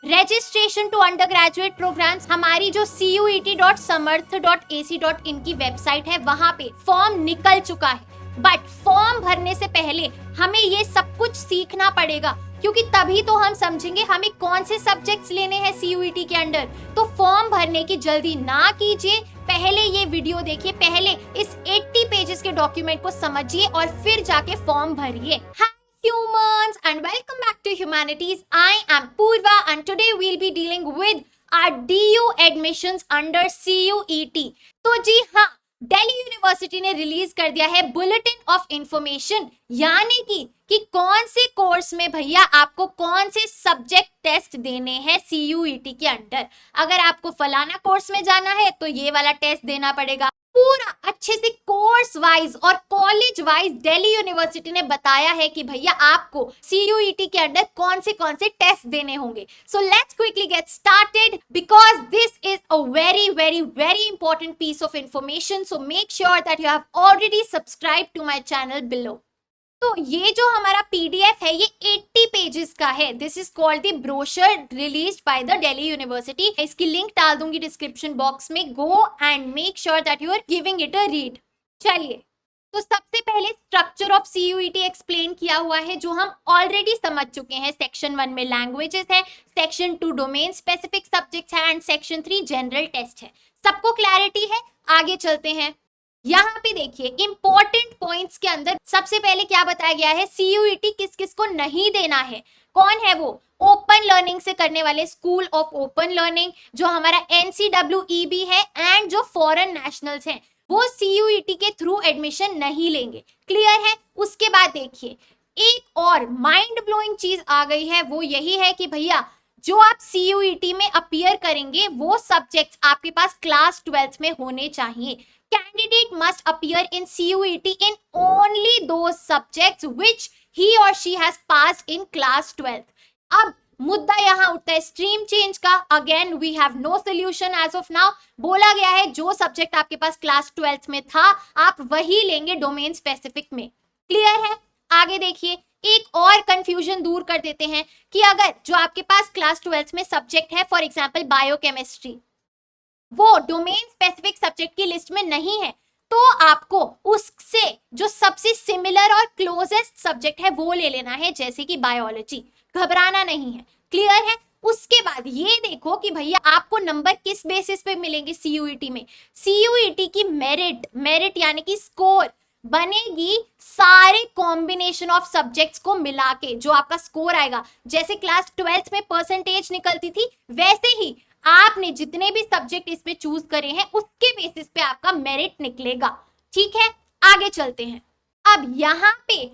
Registration to undergraduate programmes हमारी जो CUET.samarth.ac.in की वेबसाइट है वहां पे फॉर्म निकल चुका है, बट फॉर्म भरने से पहले हमें ये सब कुछ सीखना पड़ेगा, क्योंकि तभी तो हम समझेंगे हमें कौन से सब्जेक्ट्स लेने हैं CUET के अंडर। तो फॉर्म भरने की जल्दी ना कीजिए, पहले ये वीडियो देखिए, पहले इस 80 पेजेस के डॉक्यूमेंट को समझिए और फिर जाके फॉर्म भरिए। Humans and welcome back to Humanities. I am Purva and today we'll be dealing with our DU admissions under CUET. तो जी हाँ, दिल्ली यूनिवर्सिटी ने रिलीज कर दिया है बुलेटिन ऑफ इंफॉर्मेशन, यानी कि कौन से कोर्स में भैया आपको कौन से सब्जेक्ट टेस्ट देने हैं CUET के अंडर। अगर आपको फलाना कोर्स में जाना है तो ये वाला टेस्ट देना पड़ेगा। पूरा अच्छे से कोर्स वाइज और कॉलेज वाइज दिल्ली यूनिवर्सिटी ने बताया है कि भैया आपको CUET के अंडर कौन से टेस्ट देने होंगे। So let's quickly get started because this is a very very very important piece of information. So make sure that you have already subscribe to my channel below. तो ये जो हमारा PDF है ये 80 पेजेस का है। This is called the brochure released by the Delhi university. इसकी link डाल दूंगी डिस्क्रिप्शन बॉक्स में। Go and make sure that you are giving it a read. चलिए, तो सबसे पहले स्ट्रक्चर ऑफ CUET एक्सप्लेन किया हुआ है जो हम ऑलरेडी समझ चुके हैं। सेक्शन 1 में लैंग्वेजेस है, सेक्शन 2 डोमेन स्पेसिफिक सब्जेक्ट्स है एंड सेक्शन 3 जनरल टेस्ट है। सबको क्लैरिटी है? आगे चलते हैं। यहाँ पे देखिए इंपॉर्टेंट पॉइंट्स के अंदर सबसे पहले क्या बताया गया है, CUET किस किस को नहीं देना है। कौन है वो? ओपन लर्निंग से करने वाले, स्कूल ऑफ ओपन लर्निंग, जो हमारा NCEEB है एंड जो फॉरेन नेशनल्स हैं वो CUET के थ्रू एडमिशन नहीं लेंगे। क्लियर है? उसके बाद देखिए एक और माइंड ब्लोइंग चीज आ गई है, वो यही है कि भैया जो आप CUET में अपीयर करेंगे वो सब्जेक्ट्स आपके पास क्लास 12th में होने चाहिए। Candidate must appear in CUET in only those subjects which he or she has passed in class 12th. अब मुद्दा यहाँ उठता है स्ट्रीम चेंज का। Again we have no solution as of now. बोला गया है जो सब्जेक्ट आपके पास क्लास 12th में था आप वही लेंगे डोमेन स्पेसिफिक में। क्लियर है? आगे देखिए, एक और कंफ्यूजन दूर कर देते हैं कि अगर जो आपके पास क्लास 12th में सब्जेक्ट है, फॉर एग्जाम्पल बायोकेमिस्ट्री, वो डोमेन स्पेसिफिक सब्जेक्ट की लिस्ट में नहीं है, तो आपको उससे जो सबसे सिमिलर और क्लोजेस्ट सब्जेक्ट है वो ले लेना है, जैसे कि बायोलॉजी। घबराना नहीं है। क्लियर है? उसके बाद ये देखो कि भैया आपको नंबर किस बेसिस पे मिलेंगे CUET में। CUET की मेरिट यानी कि स्कोर बनेगी सारे कॉम्बिनेशन ऑफ सब्जेक्ट्स को मिला के। जो आपका स्कोर आएगा, जैसे क्लास 12th में परसेंटेज निकलती थी, वैसे ही आपने जितने भी सब्जेक्ट इसमें चूज करे हैं उसके बेसिस पे आपका मेरिट निकलेगा। ठीक है, आगे चलते हैं। अब यहाँ पे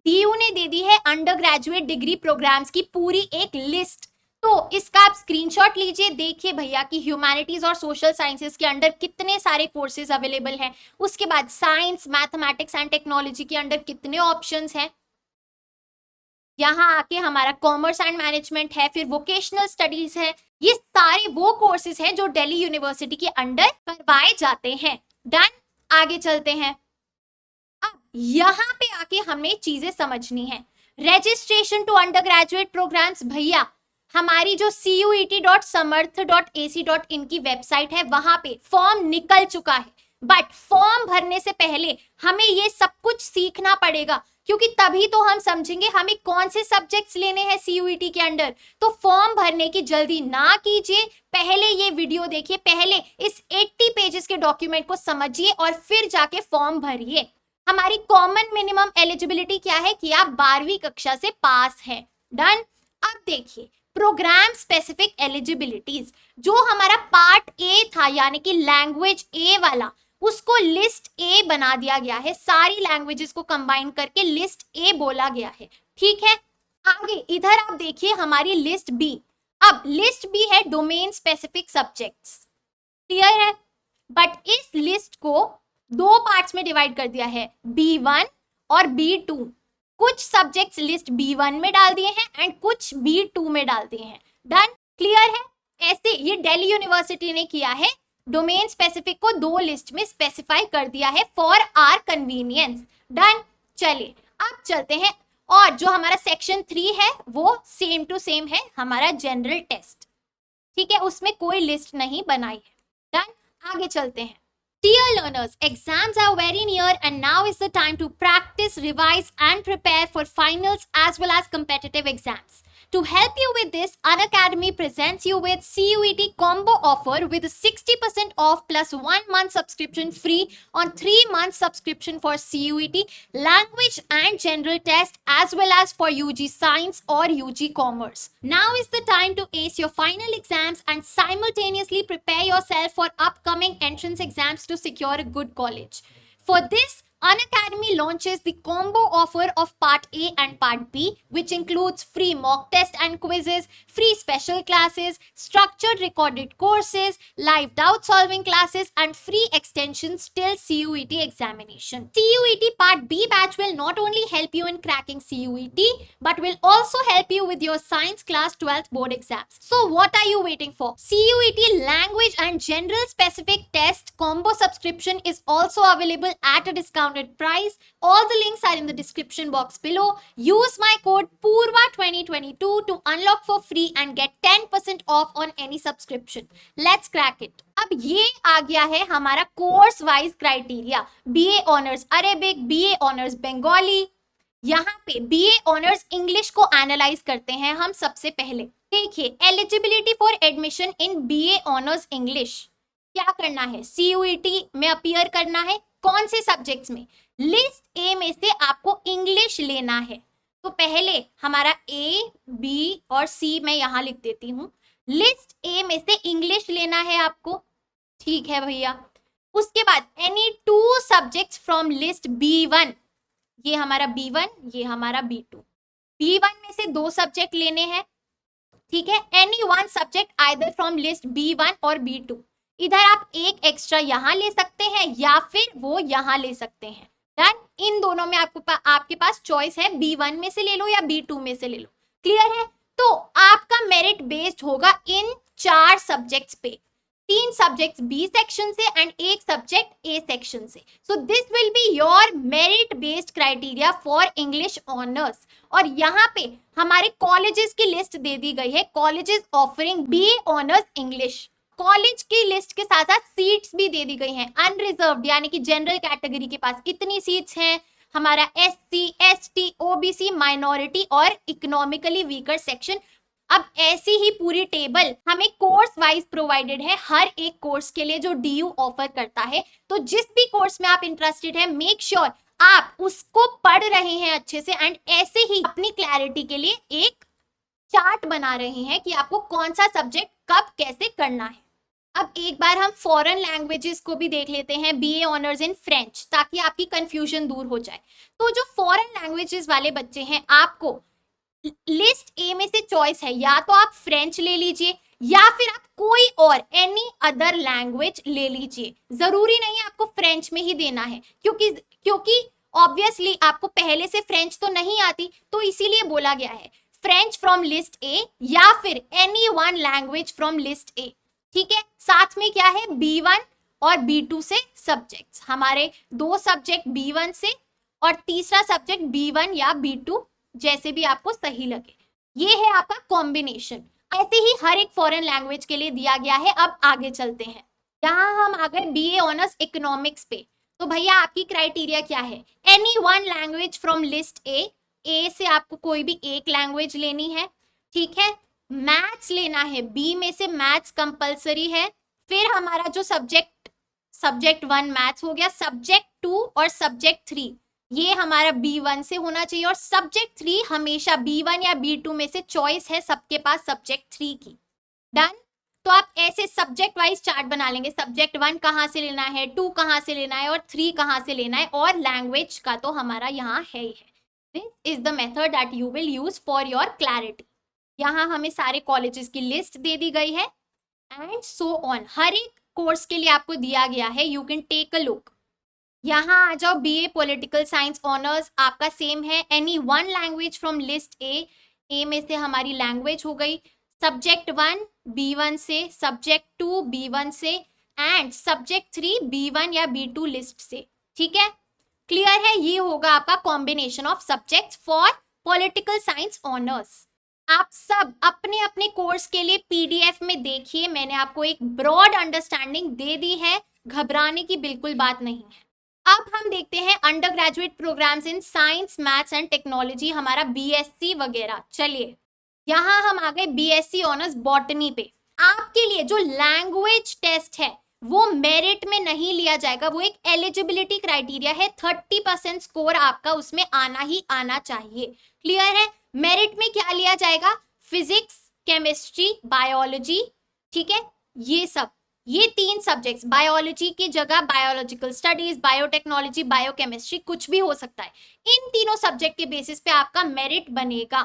DU ने दे दी है अंडर ग्रेजुएट डिग्री प्रोग्राम्स की पूरी एक लिस्ट। तो इसका आप स्क्रीनशॉट लीजिए, देखिए भैया कि ह्यूमैनिटीज और सोशल साइंसेस के अंडर कितने सारे कोर्सेज अवेलेबल हैं। उसके बाद साइंस, मैथमेटिक्स एंड टेक्नोलॉजी के अंडर कितने ऑप्शंस हैं। यहाँ आके हमारा कॉमर्स एंड मैनेजमेंट है, फिर वोकेशनल स्टडीज है। ये सारे वो कोर्सेज हैं जो दिल्ली यूनिवर्सिटी के अंडर करवाए जाते हैं। डन, आगे चलते हैं। अब यहाँ पे आके हमें चीजें समझनी है। Registration to undergraduate programmes, भैया हमारी जो CUET.samarth.ac.in की वेबसाइट है वहां पे फॉर्म निकल चुका है, बट फॉर्म भरने से पहले हमें ये सब कुछ सीखना पड़ेगा, क्योंकि तभी तो हम समझेंगे हमें कौन से सब्जेक्ट्स लेने हैं CUET के अंडर। तो फॉर्म भरने की जल्दी ना कीजिए, पहले ये वीडियो देखिए, पहले इस 80 पेजेस के डॉक्यूमेंट को समझिए और फिर जाके फॉर्म भरिए। हमारी कॉमन मिनिमम एलिजिबिलिटी क्या है कि आप 12वीं कक्षा से पास है। डन। अब देखिए प्रोग्राम स्पेसिफिक एलिजिबिलिटीज, जो हमारा पार्ट A था यानी कि लैंग्वेज A वाला, उसको लिस्ट A बना दिया गया है। सारी लैंग्वेजेस को कंबाइन करके लिस्ट A बोला गया है। ठीक है, आगे इधर आप देखिए हमारी लिस्ट B। अब लिस्ट B है डोमेन स्पेसिफिक सब्जेक्ट्स। क्लियर है? बट इस लिस्ट को दो पार्ट्स में डिवाइड कर दिया है, B1 और B2। कुछ सब्जेक्ट्स लिस्ट B1 में डाल दिए हैं एंड कुछ B2 में डाल दिए हैं। डन। क्लियर है? ऐसे ये दिल्ली यूनिवर्सिटी ने किया है, डोमेन स्पेसिफिक को दो लिस्ट में स्पेसिफाई कर दिया है फॉर आवर कन्वीनियंस। डन। चलिए अब चलते हैं और जो हमारा सेक्शन 3 है वो सेम टू सेम है हमारा जनरल टेस्ट, ठीक है, उसमें कोई लिस्ट नहीं बनाई है। डन, आगे चलते हैं। Dear learners, exams are very near and now is the time to practice, revise and prepare for finals as well as competitive exams. To help you with this, Unacademy presents you with CUET combo offer with a 60% off plus 1 month subscription free on 3 month subscription for CUET, language and general test as well as for UG Science or UG Commerce. Now is the time to ace your final exams and simultaneously prepare yourself for upcoming entrance exams to secure a good college. For this, Unacademy launches the combo offer of Part A and Part B, which includes free mock test and quizzes, free special classes, structured recorded courses, live doubt solving classes, and free extensions till CUET examination. CUET Part B batch will not only help you in cracking CUET, but will also help you with your science class 12th board exams. So what are you waiting for? CUET language and general specific test combo subscription is also available at a discounted price. All the links are in the description box below. Use my code PURVA2022 to unlock for free and get 10% off on any subscription. Let's crack it. अब ये आ गया है हमारा course wise criteria. BA honours Arabic, BA honours Bengali, यहाँ पे BA honours English को analyse करते हैं हम सबसे पहले। देखिए, eligibility for admission in BA honours English क्या करना है, सीयूईटी में अपीयर करना है। कौन से सब्जेक्ट्स में? लिस्ट ए में से आपको इंग्लिश लेना है। तो पहले हमारा ए, बी और सी मैं यहाँ लिख देती हूँ। लिस्ट ए में से इंग्लिश लेना है आपको, ठीक है भैया। उसके बाद any 2 subjects from list B1, ये हमारा B1, ये हमारा B2। B1 में से 2 सब्जेक्ट लेने हैं, ठीक है। Any 1 subject either from list B1 और B2। इधर आप एक एक्स्ट्रा यहाँ ले सकते हैं या फिर वो यहाँ ले सकते हैं। डन, इन दोनों में आपके पास चॉइस है, B1 में से ले लो या B2 में से ले लो। क्लियर है? तो आपका मेरिट बेस्ड होगा इन 4 सब्जेक्ट्स पे, 3 सब्जेक्ट्स बी सेक्शन से एंड 1 सब्जेक्ट ए सेक्शन से। So this will be your merit based criteria for English honours. और यहाँ पे हमारे कॉलेजेस की लिस्ट दे दी गई है, colleges offering BA honours English. College की लिस्ट के साथ साथ सीट्स भी दे दी गई हैं अनरिजर्व्ड, यानी कि जनरल कैटेगरी के पास इतनी सीट्स हैं, हमारा SC, ST, OBC, माइनॉरिटी और इकोनॉमिकली वीकर सेक्शन। अब ऐसी ही पूरी टेबल हमें कोर्स वाइज प्रोवाइडेड है हर एक कोर्स के लिए जो DU ऑफर करता है। तो जिस भी कोर्स में आप इंटरेस्टेड है, मेक श्योर आप उसको पढ़ रहे हैं अच्छे से एंड ऐसे ही अपनी क्लैरिटी के लिए एक चार्ट बना रहे हैं कि आपको कौन सा सब्जेक्ट कब कैसे करना है। अब एक बार हम फॉरेन लैंग्वेजेस को भी देख लेते हैं, बीए ऑनर्स इन फ्रेंच, ताकि आपकी कंफ्यूजन दूर हो जाए। तो जो फॉरेन लैंग्वेजेस वाले बच्चे हैं, आपको लिस्ट ए में से चॉइस है, या तो आप फ्रेंच ले लीजिए या फिर आप कोई और एनी अदर लैंग्वेज ले लीजिए। जरूरी नहीं है आपको फ्रेंच में ही देना है, क्योंकि ऑब्वियसली आपको पहले से फ्रेंच तो नहीं आती, तो इसीलिए बोला गया है फ्रेंच फ्रॉम लिस्ट ए या फिर एनी 1 लैंग्वेज फ्रॉम लिस्ट ए, ठीक है। साथ में क्या है, B1 और B2 से सब्जेक्ट्स, हमारे 2 सब्जेक्ट B1 से और तीसरा सब्जेक्ट B1 या B2, जैसे भी आपको सही लगे। ये है आपका कॉम्बिनेशन। ऐसे ही हर एक फॉरेन लैंग्वेज के लिए दिया गया है। अब आगे चलते हैं, यहाँ हम आ गए बीए ऑनर्स इकोनॉमिक्स पे। तो भैया आपकी क्राइटेरिया क्या है? एनी 1 लैंग्वेज फ्रॉम लिस्ट ए से आपको कोई भी एक लैंग्वेज लेनी है, ठीक है। मैथ्स लेना है, बी में से मैथ्स कंपलसरी है। फिर हमारा जो सब्जेक्ट 1 मैथ्स हो गया, सब्जेक्ट 2 और सब्जेक्ट 3 ये हमारा B1 से होना चाहिए, और सब्जेक्ट 3 हमेशा B1 या B2 में से चॉइस है सबके पास सब्जेक्ट 3 की। डन। तो आप ऐसे सब्जेक्ट वाइज चार्ट बना लेंगे, सब्जेक्ट 1 कहाँ से लेना है, 2 कहाँ से लेना है और 3 कहाँ से लेना है, और लैंग्वेज का तो हमारा यहाँ है ही है। This is the method that you will use for your clarity. यहाँ हमें सारे कॉलेजेस की लिस्ट दे दी गई है एंड सो ऑन। हर एक कोर्स के लिए आपको दिया गया है, you can take a look. यहाँ आ जाओ, बीए पॉलिटिकल साइंस ऑनर्स आपका सेम है, any 1 language from list A में से हमारी लैंग्वेज हो गई, सब्जेक्ट 1 B1 से, सब्जेक्ट 2 B1 से एंड सब्जेक्ट 3 B1 या B2 लिस्ट से, ठीक है। क्लियर है? ये होगा आपका combination of subjects for political science honours. आप सब अपने अपने कोर्स के लिए पीडीएफ में देखिए, मैंने आपको एक ब्रॉड अंडरस्टैंडिंग दे दी है, घबराने की बिल्कुल बात नहीं है। अब हम देखते हैं undergraduate programmes in science, maths and technology, हमारा बीएससी वगैरह। चलिए यहाँ हम आ गए बीएससी ऑनर्स बॉटनी पे। आपके लिए जो लैंग्वेज टेस्ट है वो मेरिट में नहीं लिया जाएगा, वो एक एलिजिबिलिटी क्राइटेरिया है। 30% स्कोर आपका उसमें आना ही आना चाहिए। क्लियर है? मेरिट में क्या लिया जाएगा? फिजिक्स, केमिस्ट्री, बायोलॉजी, ठीक है, ये सब, ये 3 सब्जेक्ट्स, बायोलॉजी की जगह बायोलॉजिकल स्टडीज, बायोटेक्नोलॉजी, बायोकेमिस्ट्री, कुछ भी हो सकता है। इन तीनों सब्जेक्ट के बेसिस पे आपका मेरिट बनेगा।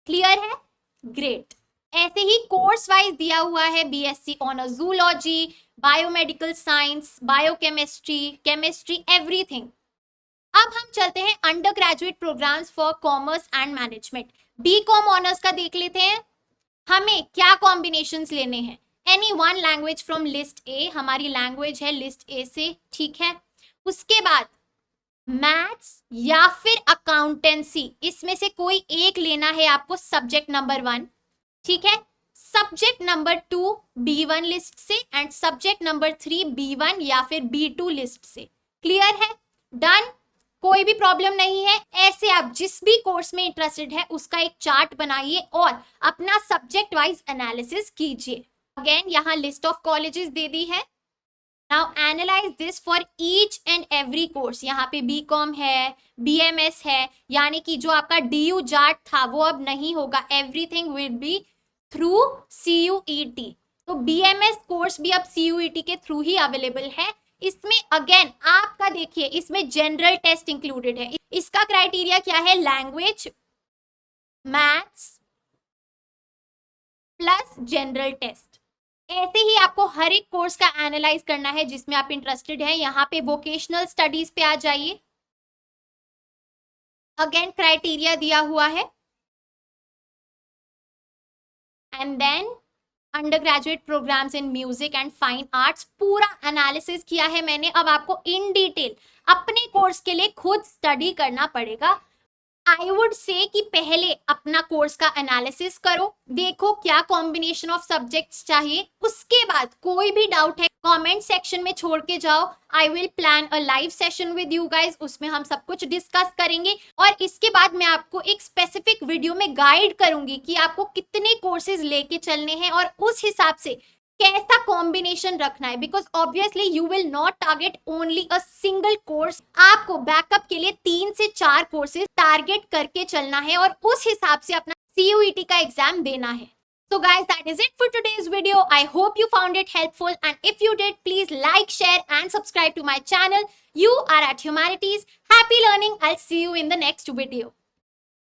क्लियर है? ग्रेट। ऐसे ही कोर्स वाइज दिया हुआ है BSc honours zoology, biomedical science, biochemistry, chemistry, everything. अब हम चलते हैं undergraduate programmes for commerce and management. BCom honours का देख लेते हैं, हमें क्या कॉम्बिनेशंस लेने हैं। Any one language from list A, हमारी लैंग्वेज है लिस्ट ए से, ठीक है। उसके बाद मैथ्स या फिर अकाउंटेंसी, इसमें से कोई एक लेना है आपको सब्जेक्ट नंबर 1, ठीक है। सब्जेक्ट नंबर 2 B1 लिस्ट से एंड सब्जेक्ट नंबर 3 B1 या फिर B2 लिस्ट से। क्लियर है? डन? कोई भी प्रॉब्लम नहीं है। ऐसे आप जिस भी कोर्स में इंटरेस्टेड है उसका एक चार्ट बनाइए और अपना सब्जेक्ट वाइज एनालिसिस कीजिए। अगेन यहाँ लिस्ट ऑफ कॉलेजेस दे दी है। Now analyse this for each and every course. यहाँ पे बीकॉम है, बीएमएस है, यानी कि जो आपका डीयू जाट था वो अब नहीं होगा, everything will be through CUET. तो बीएमएस कोर्स भी अब सीयूईटी के थ्रू ही अवेलेबल है। इसमें अगेन आपका देखिए, इसमें जनरल टेस्ट इंक्लूडेड है। इसका क्राइटेरिया क्या है? Language, maths plus general test. ऐसे ही आपको हर एक कोर्स का एनालाइज करना है जिसमें आप इंटरेस्टेड हैं। यहाँ पे वोकेशनल स्टडीज पे आ जाइए, अगेन क्राइटेरिया दिया हुआ है। And then undergraduate programmes in music and fine arts, पूरा एनालिसिस किया है मैंने। अब आपको इन डिटेल अपने कोर्स के लिए खुद स्टडी करना पड़ेगा। आई वुड से कि पहले अपना कोर्स का एनालिसिस करो, देखो क्या कॉम्बिनेशन ऑफ सब्जेक्ट्स चाहिए। उसके बाद कोई भी डाउट है कमेंट सेक्शन में छोड़ के जाओ। I will plan a live session with you guys, उसमें हम सब कुछ डिस्कस करेंगे और इसके बाद मैं आपको एक स्पेसिफिक वीडियो में गाइड करूंगी कि आपको कितने कोर्सेज लेके चलने हैं और उस हिसाब से कैसा कॉम्बिनेशन रखना है। Because obviously you will not target only a single course, आपको बैकअप के लिए 3 से 4 कोर्सेज टारगेट करके चलना है और उस हिसाब से अपना CUET का एग्जाम देना है। So guys, that is it for today's video. I hope you found it helpful, and if you did, please like, share and subscribe to my channel. You are at Humanities. Happy learning. I'll see you in the next video.